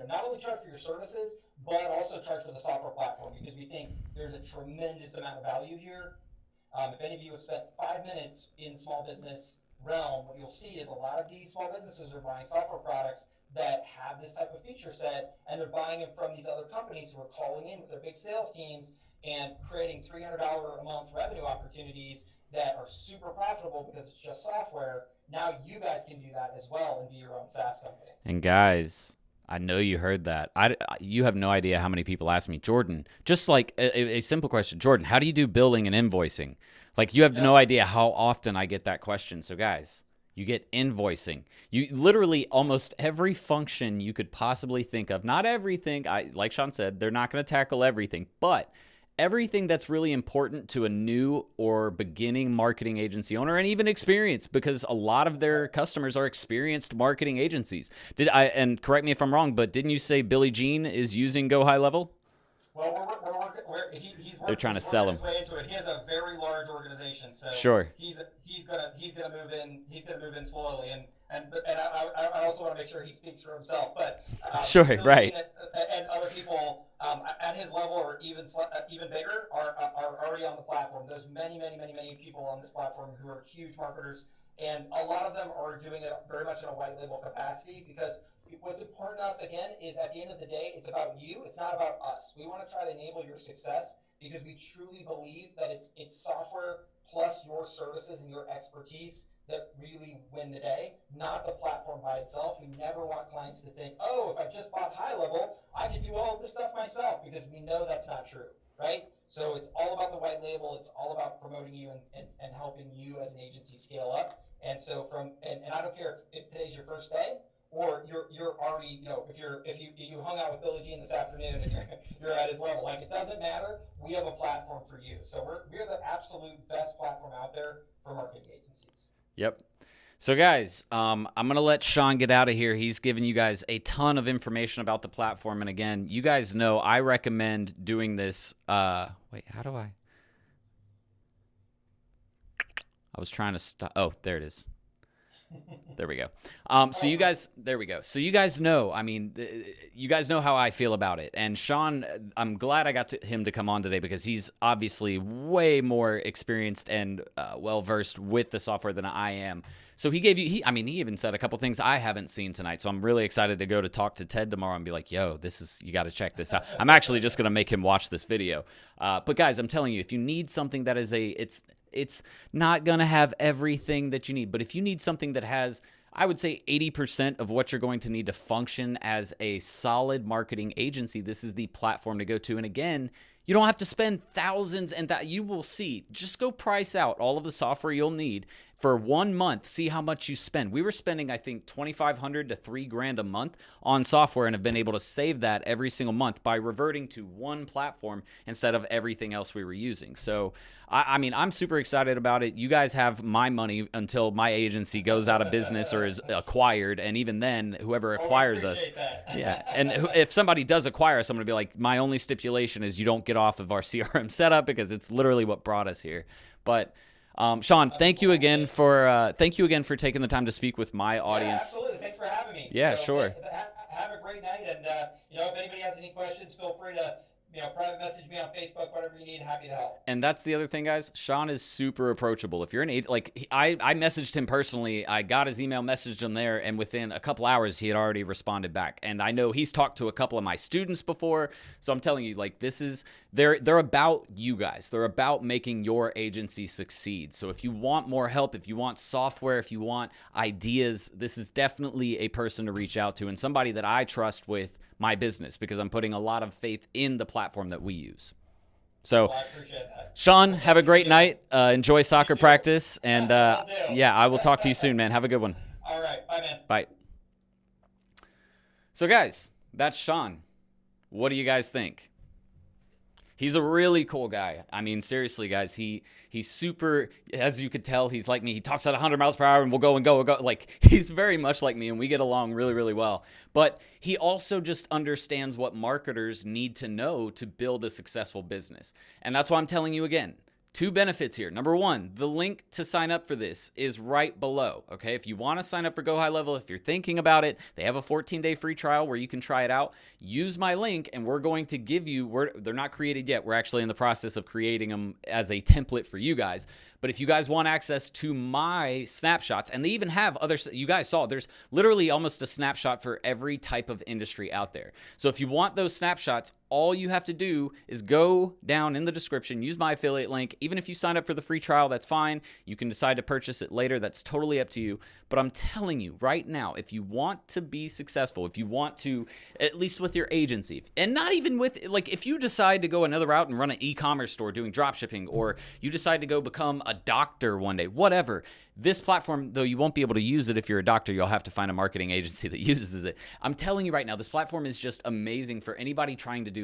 not only charge for your services, but also charge for the software platform, because we think there's a tremendous amount of value here. If any of you have spent 5 minutes in small business realm, what you'll see is a lot of these small businesses are buying software products that have this type of feature set, and they're buying it from these other companies who are calling in with their big sales teams and creating $300 a month revenue opportunities that are super profitable because it's just software. Now you guys can do that as well and be your own SaaS company. And guys, I know you heard that. You have no idea how many people ask me, Jordan, just like a simple question, Jordan, how do you do billing and invoicing? Like, you have no idea how often I get that question. So guys, you get invoicing. You literally almost every function you could possibly think of. Not everything. Like Shaun said, they're not going to tackle everything, but everything that's really important to a new or beginning marketing agency owner, and even experienced, because a lot of their customers are experienced marketing agencies. And correct me if I'm wrong, but didn't you say Billie Jean is using Go High Level? Well, they're trying to sell him. His way into it. He has a very large organization, so sure. He's gonna move in. He's gonna move in slowly, and I also want to make sure he speaks for himself. But sure, right. And other people at his level, or even even bigger are already on the platform. There's many people on this platform who are huge marketers, and a lot of them are doing it very much in a white label capacity, because what's important to us, again, is at the end of the day, it's about you. It's not about us. We want to try to enable your success because we truly believe that it's software plus your services and your expertise that really win the day, not the platform by itself. We never want clients to think, oh, if I just bought HighLevel, I could do all of this stuff myself, because we know that's not true, right? So it's all about the white label. It's all about promoting you and helping you as an agency scale up. And so and I don't care if today's your first day, or you're already, if you hung out with Billy Jean this afternoon and you're at his level, like, it doesn't matter. We have a platform for you. So we're the absolute best platform out there for marketing agencies. Yep. So guys, I'm going to let Shaun get out of here. He's given you guys a ton of information about the platform. And again, you guys know I recommend doing this. Wait, how do I was trying to stop. Oh, there it is. There we go. So you guys, there we go. So you guys know, I mean, you guys know how I feel about it. And Shaun, I'm glad I got him to come on today, because he's obviously way more experienced and well-versed with the software than I am. So he gave you, he even said a couple things I haven't seen tonight. So I'm really excited to go to talk to Ted tomorrow and be like, yo, you got to check this out. I'm actually just going to make him watch this video. But guys, I'm telling you, if you need something that is it's not going to have everything that you need, but if you need something that has, I would say, 80% of what you're going to need to function as a solid marketing agency, this is the platform to go to. And again, you don't have to spend thousands, and that you will see. Just go price out all of the software you'll need for 1 month. See how much you spend. We were spending, I think, $2,500 to $3,000 a month on software, and have been able to save that every single month by reverting to one platform instead of everything else we were using. So, I mean, I'm super excited about it. You guys have my money until my agency goes out of business or is acquired, and even then, whoever acquires us, yeah. And if somebody does acquire us, I'm going to be like, my only stipulation is you don't get off of our CRM setup, because it's literally what brought us here. But Shaun, thank you again for taking the time to speak with my audience. Yeah, absolutely. Thanks for having me. Yeah, sure. Have a great night, and if anybody has any questions, feel free to private message me on Facebook, whatever you need. Happy to help. And that's the other thing, guys. Shaun is super approachable. If you're an agent, like I messaged him personally. I got his email, messaged him there, and within a couple hours, he had already responded back. And I know he's talked to a couple of my students before, so I'm telling you, like, they're about you guys. They're about making your agency succeed. So if you want more help, if you want software, if you want ideas, this is definitely a person to reach out to, and somebody that I trust with my business, because I'm putting a lot of faith in the platform that we use. So, I appreciate that. Shaun, have a great night. Enjoy soccer practice, and yeah, I will talk to you soon, man. Have a good one. All right, bye, man. Bye. So, guys, that's Shaun. What do you guys think? He's a really cool guy. I mean, seriously, guys, he's super, as you could tell, he's like me. He talks at 100 miles per hour and we'll go and go and go. Like, he's very much like me, and we get along really, really well. But he also just understands what marketers need to know to build a successful business. And that's why I'm telling you again. 2 benefits here. Number 1, the link to sign up for this is right below, okay? If you want to sign up for Go High Level, if you're thinking about it, they have a 14-day free trial where you can try it out. Use my link, and we're going to give you, they're not created yet. We're actually in the process of creating them as a template for you guys. But if you guys want access to my snapshots, and they even have other, you guys saw, there's literally almost a snapshot for every type of industry out there. So if you want those snapshots, all you have to do is go down in the description, use my affiliate link. Even if you sign up for the free trial, that's fine. You can decide to purchase it later. That's totally up to you. But I'm telling you right now, if you want to be successful, if you want to, at least with your agency, and not even with, like, if you decide to go another route and run an e-commerce store doing drop shipping, or you decide to go become a doctor one day, whatever, this platform, though you won't be able to use it if you're a doctor, you'll have to find a marketing agency that uses it. I'm telling you right now, this platform is just amazing for anybody trying to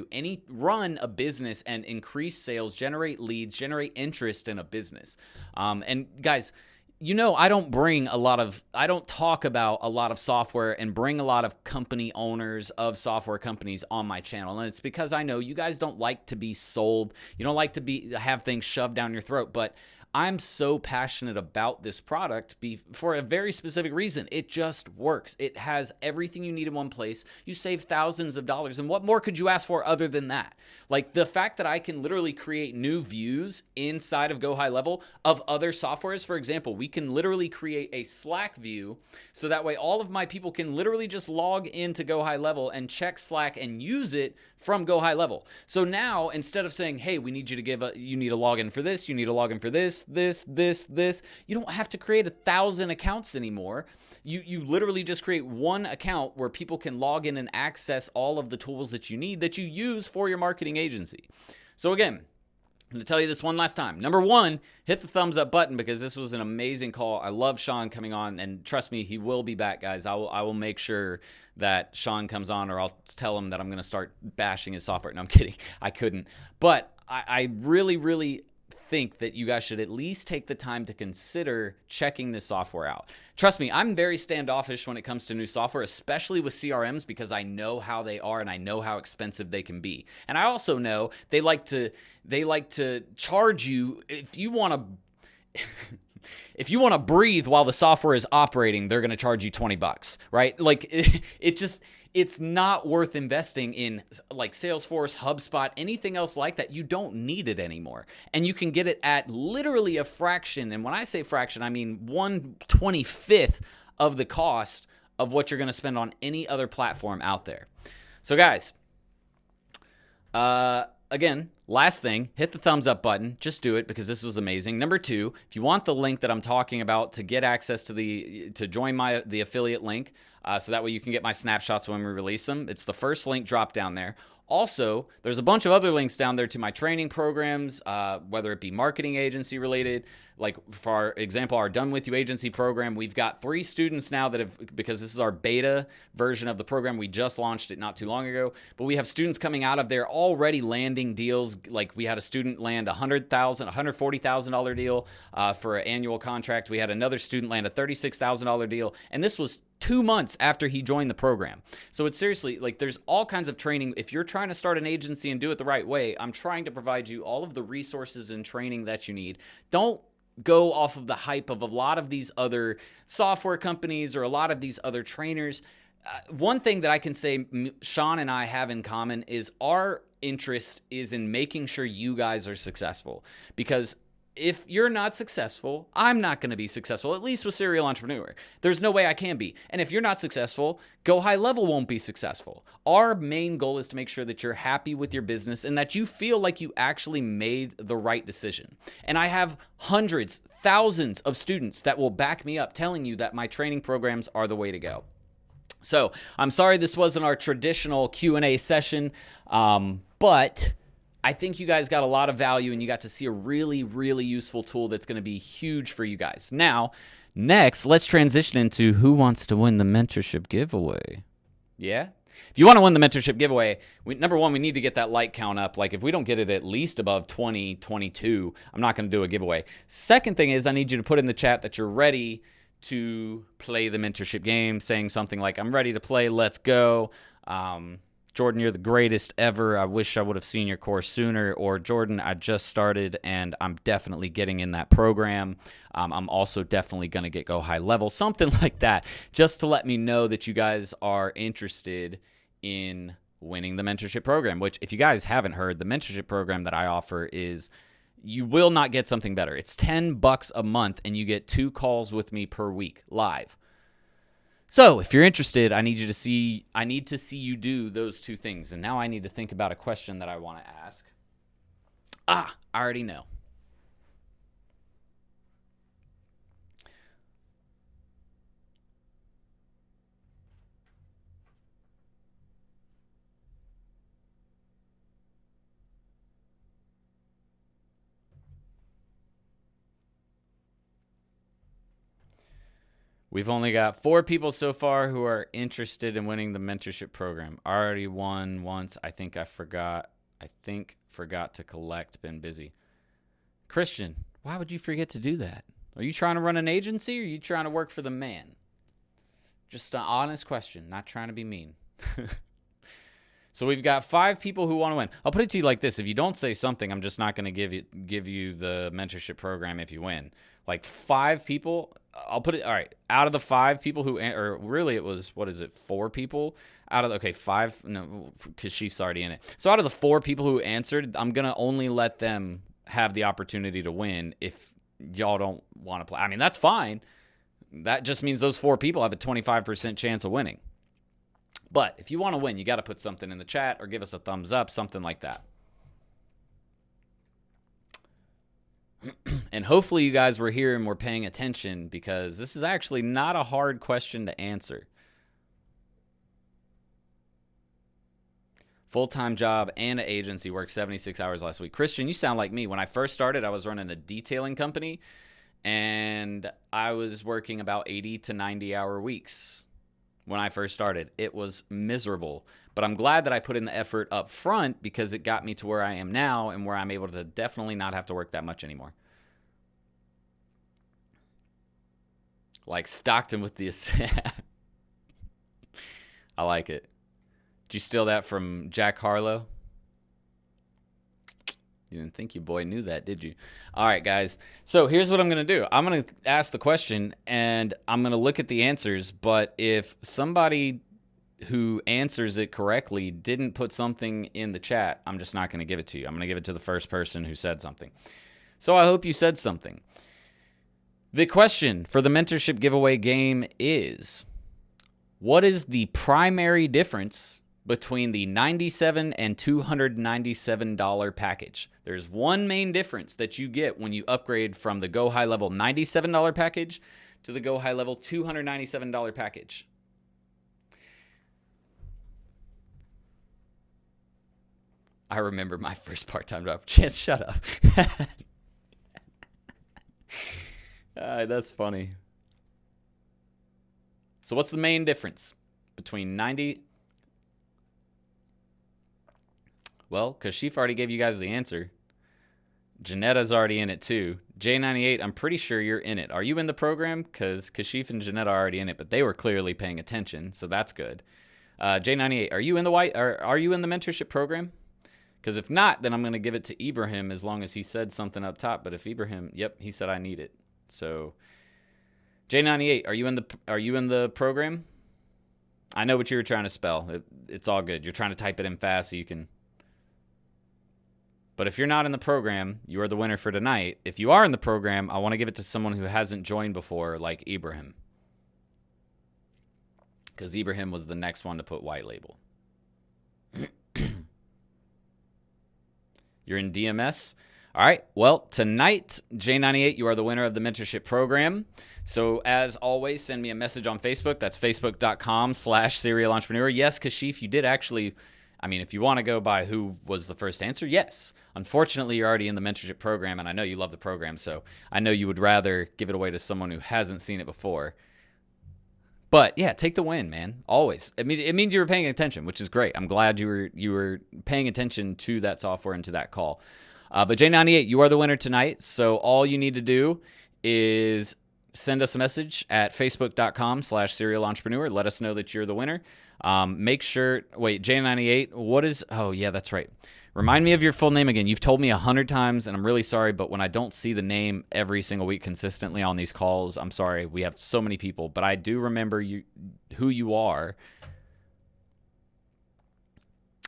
run a business and increase sales, generate leads, generate interest in a business. And guys, you know, I don't talk about a lot of software and bring a lot of company owners of software companies on my channel. And it's because I know you guys don't like to be sold. You don't like to have things shoved down your throat. But I'm so passionate about this product for a very specific reason. It just works. It has everything you need in one place. You save thousands of dollars. And what more could you ask for other than that? Like the fact that I can literally create new views inside of Go High Level of other softwares. For example, we can literally create a Slack view so that way all of my people can literally just log into Go High Level and check Slack and use it from Go High Level. So now instead of saying, hey, we need you to you need a login for this, you need a login for this, you don't have to create 1,000 accounts anymore. You literally just create one account where people can log in and access all of the tools that you need that you use for your marketing agency. So again, I'm going to tell you this one last time. Number one, hit the thumbs up button because this was an amazing call. I love Shaun coming on, and trust me, he will be back, guys. I will make sure that Shaun comes on, or I'll tell him that I'm going to start bashing his software. No, I'm kidding. I couldn't. But I really, really think that you guys should at least take the time to consider checking this software out. Trust me, I'm very standoffish when it comes to new software, especially with CRMs, because I know how they are and I know how expensive they can be. And I also know they like to charge you if you want to if you want to breathe while the software is operating, they're going to charge you $20, right? Like it's not worth investing in like Salesforce, HubSpot, anything else like that. You don't need it anymore. And you can get it at literally a fraction. And when I say fraction, I mean 1/25 of the cost of what you're going to spend on any other platform out there. So guys, again, last thing, hit the thumbs up button. Just do it because this was amazing. Number two, if you want the link that I'm talking about to get access to to join the affiliate link, so that way you can get my snapshots when we release them, it's the first link drop down there. Also, there's a bunch of other links down there to my training programs, whether it be marketing agency related. Like for example, our Done With You agency program, we've got 3 students now that have, because this is our beta version of the program, we just launched it not too long ago, but we have students coming out of there already landing deals. Like we had a student land $140,000 deal for an annual contract. We had another student land a $36,000 deal, and this was 2 months after he joined the program. So it's seriously, like there's all kinds of training. If you're trying to start an agency and do it the right way, I'm trying to provide you all of the resources and training that you need. Don't go off of the hype of a lot of these other software companies or a lot of these other trainers. One thing that I can say Shaun and I have in common is our interest is in making sure you guys are successful. Because if you're not successful, I'm not going to be successful, at least with Serial Entrepreneur. There's no way I can be. And if you're not successful, Go High Level won't be successful. Our main goal is to make sure that you're happy with your business and that you feel like you actually made the right decision. And I have hundreds, thousands of students that will back me up telling you that my training programs are the way to go. So I'm sorry this wasn't our traditional Q&A session, but I think you guys got a lot of value and you got to see a really, really useful tool that's going to be huge for you guys. Now, next, let's transition into who wants to win the mentorship giveaway. Yeah? If you want to win the mentorship giveaway, number one, we need to get that like count up. Like if we don't get it at least above 20, 22, I'm not going to do a giveaway. Second thing is I need you to put in the chat that you're ready to play the mentorship game, saying something like, I'm ready to play, let's go. Jordan, you're the greatest ever. I wish I would have seen your course sooner. Or Jordan, I just started and I'm definitely getting in that program. I'm also definitely going to get Go High Level. Something like that, just to let me know that you guys are interested in winning the mentorship program, which if you guys haven't heard, the mentorship program that I offer is you will not get something better. It's $10 a month and you get 2 calls with me per week live. So if you're interested, I need to see you do those 2 things. And now I need to think about a question that I want to ask. I already know. We've only got 4 people so far who are interested in winning the mentorship program. I already won once. I think forgot to collect. Been busy. Christian, why would you forget to do that? Are you trying to run an agency or are you trying to work for the man? Just an honest question, not trying to be mean. So we've got 5 people who want to win. I'll put it to you like this. If you don't say something, I'm just not going to give you the mentorship program if you win. Like 5 people, I'll put it, all right, out of the 5 people who, or really it was, 4 people? Out of, okay, 5, no, because Chief's already in it. So out of the 4 people who answered, I'm going to only let them have the opportunity to win if y'all don't want to play. I mean, that's fine. That just means those 4 people have a 25% chance of winning. But if you want to win, you got to put something in the chat or give us a thumbs up, something like that. And hopefully you guys were here and were paying attention, because this is actually not a hard question to answer. Full-time job and an agency, worked 76 hours last week. Christian, you sound like me. When I first started, I was running a detailing company, and I was working about 80 to 90-hour weeks. When I first started, it was miserable, but I'm glad that I put in the effort up front, because it got me to where I am now and where I'm able to definitely not have to work that much anymore. Like Stockton with the I like it. Did you steal that from Jack Harlow? You didn't think your boy knew that, did you? All right, guys. So here's what I'm going to do. I'm going to ask the question, and I'm going to look at the answers. But if somebody who answers it correctly didn't put something in the chat, I'm just not going to give it to you. I'm going to give it to the first person who said something. So I hope you said something. The question for the mentorship giveaway game is, what is the primary difference between the $97 and $297 package? There's one main difference that you get when you upgrade from the Go High Level $97 package to the Go High Level $297 package. I remember my first part-time job. Chance, shut up. That's funny. So what's the main difference between 90? Well, Kashif already gave you guys the answer. Janetta's already in it too. J98, I'm pretty sure you're in it. Are you in the program? Because Kashif and Janetta are already in it, but they were clearly paying attention, so that's good. J98, are you in the are you in the mentorship program? Because if not, then I'm going to give it to Ibrahim, as long as he said something up top. But if Ibrahim, yep, he said I need it. So J98, are you in the program? I know what you were trying to spell. It's all good. You're trying to type it in fast so you can. But if you're not in the program, you are the winner for tonight. If you are in the program, I want to give it to someone who hasn't joined before, like Ibrahim. Because Ibrahim was the next one to put white label. You're in DMS? All right. Well, tonight, J98, you are the winner of the mentorship program. So as always, send me a message on Facebook. That's facebook.com/serial entrepreneur. Yes, Kashif, you did actually, I mean, if you want to go by who was the first answer, yes. Unfortunately, you're already in the mentorship program, and I know you love the program, so I know you would rather give it away to someone who hasn't seen it before. But yeah, take the win, man. Always. It means you were paying attention, which is great. I'm glad you were paying attention to that software and to that call. But J98, you are the winner tonight. So all you need to do is send us a message at facebook.com/serial entrepreneur. Let us know that you're the winner. Make sure, wait, J98, what is, oh yeah, that's right. Remind me of your full name again. You've told me 100 times, and I'm really sorry, but when I don't see the name every single week consistently on these calls, I'm sorry. We have so many people, but I do remember who you are.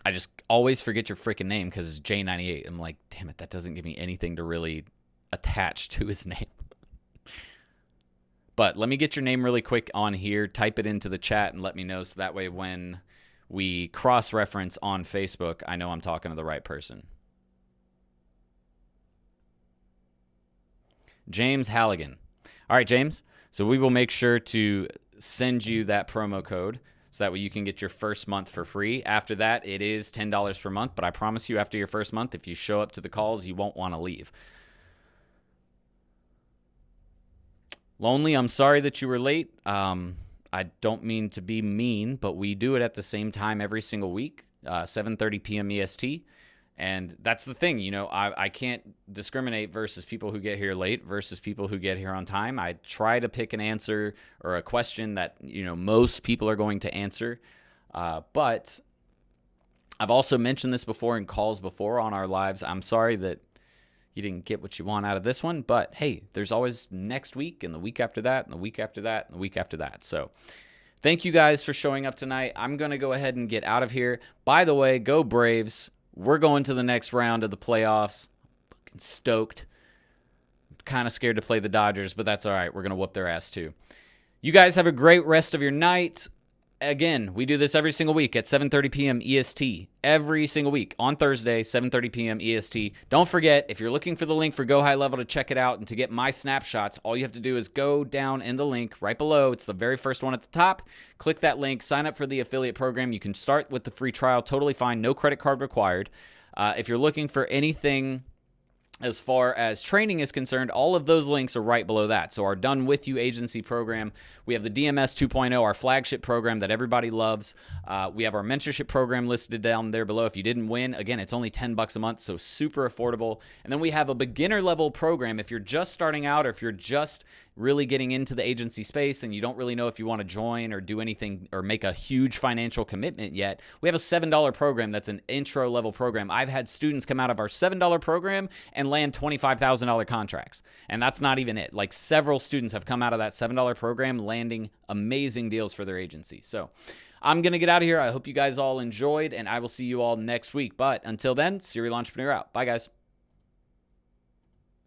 I just always forget your freaking name because it's J98. I'm like, damn it, that doesn't give me anything to really attach to his name. But let me get your name really quick on here. Type it into the chat and let me know, so that way when we cross-reference on Facebook, I know I'm talking to the right person. James Halligan. All right, James. So we will make sure to send you that promo code so that way you can get your first month for free. After that, it is $10 per month, but I promise you after your first month, if you show up to the calls, you won't want to leave. Lonely, I'm sorry that you were late. I don't mean to be mean, but we do it at the same time every single week, 7:30 p.m. EST. And that's the thing, you know, I can't discriminate versus people who get here late versus people who get here on time. I try to pick an answer or a question that, you know, most people are going to answer. But I've also mentioned this before in calls before on our lives. I'm sorry that you didn't get what you want out of this one, but hey, there's always next week and the week after that and the week after that and the week after that. So thank you guys for showing up tonight. I'm going to go ahead and get out of here. By the way, go Braves. We're going to the next round of the playoffs. Fucking stoked. Kind of scared to play the Dodgers, but that's all right. We're going to whoop their ass too. You guys have a great rest of your night. Again, we do this every single week at 7:30 p.m. EST. Every single week on Thursday, 7:30 p.m. EST. Don't forget, if you're looking for the link for Go High Level to check it out and to get my snapshots, all you have to do is go down in the link right below. It's the very first one at the top. Click that link. Sign up for the affiliate program. You can start with the free trial. Totally fine. No credit card required. If you're looking for anything as far as training is concerned, all of those links are right below that. So our Done With You agency program, we have the DMS 2.0, our flagship program that everybody loves. We have our mentorship program listed down there below. If you didn't win, again, it's only $10 a month, so super affordable. And then we have a beginner level program. If you're just starting out or if you're just really getting into the agency space and you don't really know if you want to join or do anything or make a huge financial commitment yet, we have a $7 program that's an intro level program. I've had students come out of our $7 program and land $25,000 contracts. And that's not even it. Like several students have come out of that $7 program landing amazing deals for their agency. So I'm going to get out of here. I hope you guys all enjoyed, and I will see you all next week. But until then, Serial Entrepreneur out. Bye, guys.